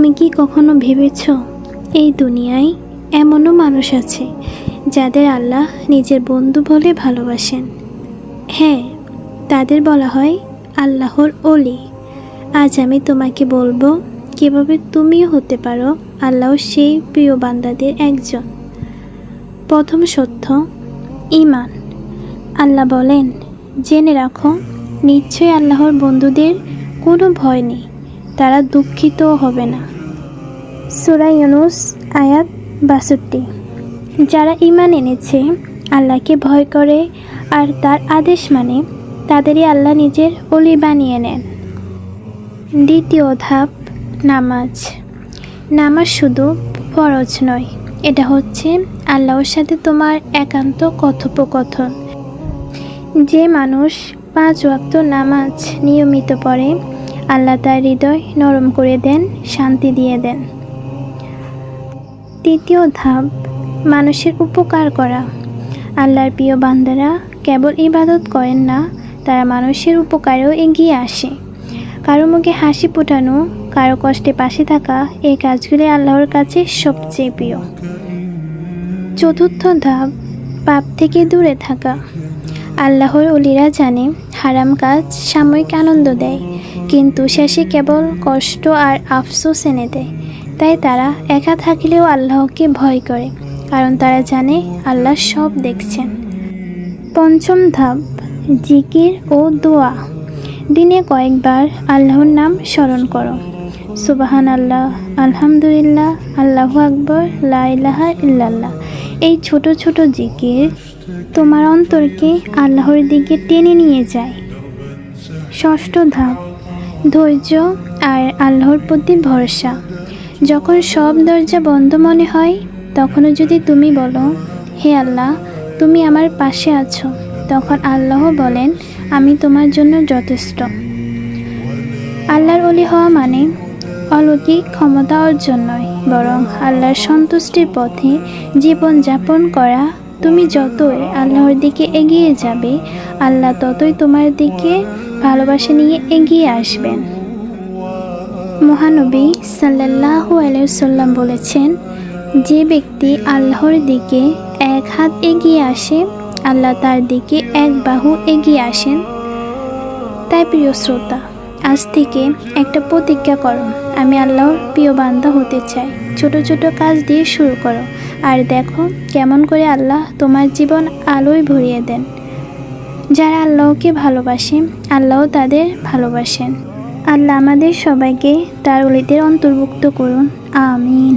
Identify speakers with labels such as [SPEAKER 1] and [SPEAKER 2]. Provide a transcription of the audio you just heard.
[SPEAKER 1] তুমি কি কখনো ভেবেছ এই দুনিয়ায় এমনও মানুষ আছে যাদের আল্লাহ নিজের বন্ধু বলে ভালোবাসেন? হ্যাঁ, তাদের বলা হয় আল্লাহর ওলি। আজ আমি তোমাকে বলবো কিভাবে তুমিও হতে পারো আল্লাহর সেই প্রিয় বান্দাদের একজন। প্রথম সত্য, ঈমান। আল্লাহ বলেন, জেনে রাখো, নিশ্চয়ই আল্লাহর বন্ধুদের কোনো ভয় নেই, তারা দুঃখিতও হবে না। সূরা ইউনূস আয়াত ৬২। যারা ঈমান এনেছে, আল্লাহকে ভয় করে আর তার আদেশ মানে, তাদেরই আল্লাহ নিজের ওলি বানিয়ে নেন। দ্বিতীয় ধাপ, নামাজ। নামাজ শুধু ফরজ নয়, এটা হচ্ছে আল্লাহর সাথে তোমার একান্ত কথোপকথন। যে মানুষ ৫ ওয়াক্ত নামাজ নিয়মিত পড়ে, আল্লাহ তার হৃদয় নরম করে দেন, শান্তি দিয়ে দেন। তৃতীয় ধাপ, মানুষের উপকার করা। আল্লাহর প্রিয় বান্দারা কেবল ইবাদত করেন না, তারা মানুষের উপকারেও এগিয়ে আসে। কারো মুখে হাসি ফোটানো, কারো কষ্টে পাশে থাকা, এই কাজগুলি আল্লাহর কাছে সবচেয়ে প্রিয়। চতুর্থ ধাপ, পাপ থেকে দূরে থাকা। আল্লাহর ওলিরা জানে হারাম কাজ সাময়িক আনন্দ দেয়, কিন্তু শেষে কেবল কষ্ট আর আফসোস এনে দেয়। তাই তারা একা থাকলেও আল্লাহকে ভয় করে, কারণ তারা জানে আল্লাহ সব দেখছেন। পঞ্চম ধাপ, জিকির ও দোয়া। দিনে কয়েকবার আল্লাহর নাম স্মরণ করো। সুবহানাল্লাহ, আলহামদুলিল্লাহ, আল্লাহু আকবার, লা ইলাহা ইল্লাল্লাহ। এই ছোট ছোট জিকির তোমার অন্তরকে আল্লাহর দিকে টেনে নিয়ে যায়। ষষ্ঠ ধাপ, ধৈর্য আর আল্লাহর প্রতি ভরসা। যখন সব দরজা বন্ধ মনে হয়, তখনও যদি তুমি বলো, হে আল্লাহ, তুমি আমার পাশে আছো, তখন আল্লাহ বলেন, আমি তোমার জন্য যথেষ্ট। আল্লাহর ওলি হওয়া মানে অলৌকিক ক্ষমতা অর্জন নয়, বরং আল্লাহর সন্তুষ্টির পথে জীবন যাপন করা। তুমি যতই আল্লাহর দিকে এগিয়ে যাবে, আল্লাহ ততই তোমার দিকে ভালোবাসা নিয়ে এগিয়ে আসবেন। মহানবী সাল্লাল্লাহু আলাইহি ওয়াসাল্লাম বলেছেন, যে ব্যক্তি আল্লাহর দিকে এক হাত এগিয়ে আসে, আল্লাহ তার দিকে এক বাহু এগিয়ে আসেন। তাই প্রিয় শ্রোতা, আজ থেকে একটা প্রতিজ্ঞা করো, আমি আল্লাহর প্রিয় বান্দা হতে চাই। ছোট ছোট কাজ দিয়ে শুরু করো, আর দেখো কেমন করে আল্লাহ তোমার জীবন আলোয় ভরিয়ে দেন। যারা আল্লাহকে ভালোবাসে, আল্লাহও তাদের ভালোবাসেন। আল্লাহ আমাদের সবাইকে তার ওলিদের অন্তর্ভুক্ত করুন। আমিন।